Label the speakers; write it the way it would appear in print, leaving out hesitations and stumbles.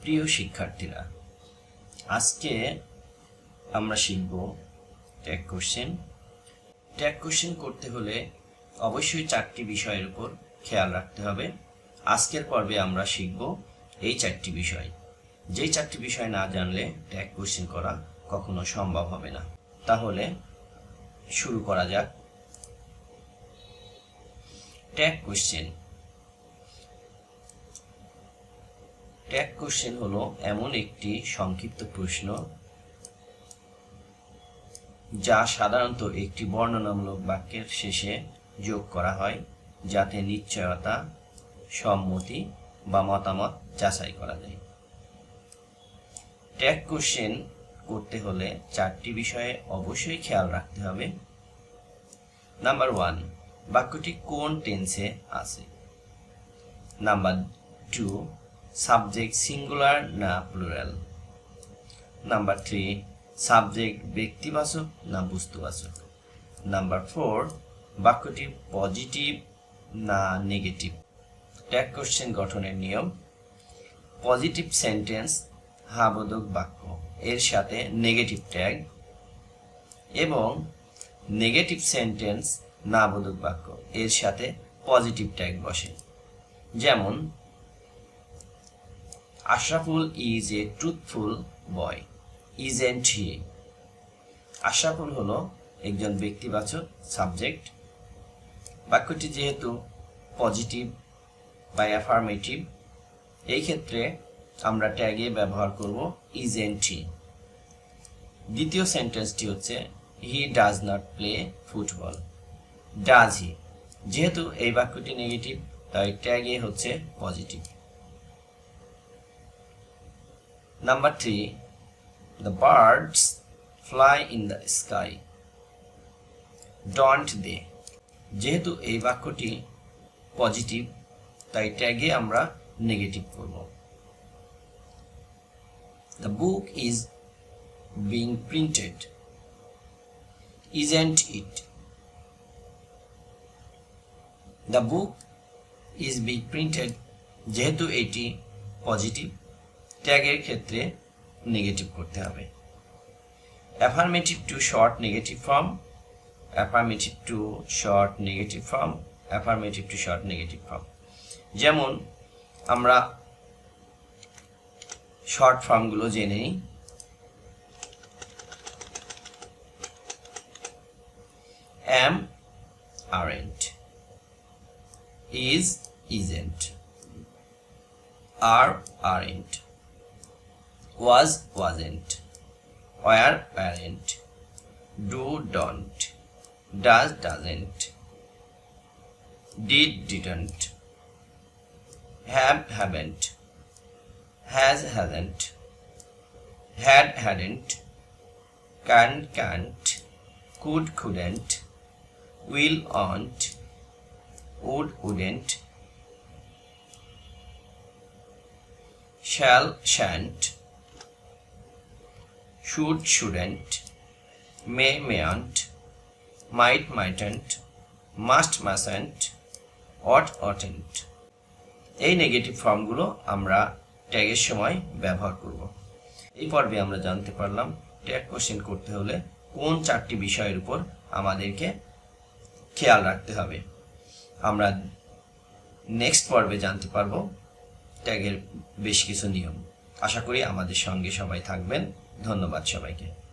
Speaker 1: প্রিয় শিক্ষার্থীরা, আজকে আমরা শিখব ট্যাগ কোশ্চেন। ট্যাগ কোশ্চেন করতে হলে অবশ্যই 4টি বিষয়ের উপর খেয়াল রাখতে হবে। আজকের পর্বে আমরা শিখব এই 4টি বিষয়। যেই 4টি বিষয় না জানলে ট্যাগ কোশ্চেন করা কখনো সম্ভব হবে না। তাহলে শুরু করা যাক। Tag question. ট্যাগ কোশ্চেন হলো এমন একটি সংক্ষিপ্ত প্রশ্ন যা সাধারণত একটি বর্ণনামূলক বাক্যের শেষে যোগ করা হয়, যাতে নিশ্চয়তা, সম্মতি বা মতামত যাচাই করা যায়। ট্যাগ কোশ্চেন করতে হলে 4টি বিষয়ে অবশ্যই খেয়াল রাখতে হবে। নাম্বার 1, বাক্যটি কোন টেন্সে আছে। নাম্বার 2, সাবজেক্ট সিঙ্গুলার না প্লুরাল। নাম্বার 3, সাবজেক্ট ব্যক্তিবাচক না বস্তুবাচক। নাম্বার 4, বাক্যটি পজিটিভ না নেগেটিভ। ট্যাগ কোশ্চেন গঠনের নিয়ম: পজিটিভ সেন্টেন্স হ্যাঁ-বোধক বাক্য এর সাথে নেগেটিভ ট্যাগ, এবং নেগেটিভ সেন্টেন্স না-বোধক বাক্য এর সাথে পজিটিভ ট্যাগ বসে। যেমন, Ashraful is a truthful boy, isn't he. Ashraful হলো একজন ব্যক্তিবাচক সাবজেক্ট। বাক্যটি যেহেতু পজিটিভ বা অ্যাফার্মেটিভ, এই ক্ষেত্রে আমরা ট্যাগে ব্যবহার করব ইজেন্ট হি। দ্বিতীয় সেন্টেন্সটি হচ্ছে he does not play football, does he. যেহেতু এই বাক্যটি নেগেটিভ, তাই ট্যাগে হচ্ছে positive. Number 3, the birds fly in the sky, don't they? যেহেতু এই বাক্যটি পজিটিভ, তাই ট্যাগে আমরা নেগেটিভ করব। The book is being printed, isn't it? The book is being printed, যেহেতু এটি পজিটিভ, ট্যাগের ক্ষেত্রে নেগেটিভ করতে হবে। Affirmative two short negative form, affirmative two short negative form, affirmative two short negative form. যেমন আমরা শর্ট ফর্মগুলো জেনে নিই। am, aren't, is, isn't, are, aren't, was, wasn't, were, weren't, do, don't, does, doesn't, did, didn't, have, haven't, has, hasn't, had, hadn't, can, can't, could, couldn't, will, won't, would, wouldn't, shall, shan't, should, shouldn't, may, mayn't, might, mightn't, must, mustn't, ought, oughtn't। এই negative ফর্মগুলো আমরা ট্যাগের সময় ব্যবহার করব। এই পর্বে আমরা জানতে পারলাম ট্যাগ কোশ্চেন করতে হলে কোন 4টি বিষয়ের উপর আমাদেরকে খেয়াল রাখতে হবে। আমরা নেক্সট পর্বে জানতে পারবো ট্যাগের বেশ কিছু নিয়ম। আশা করি আমাদের সঙ্গে সবাই থাকবেন। ধন্যবাদ সবাইকে।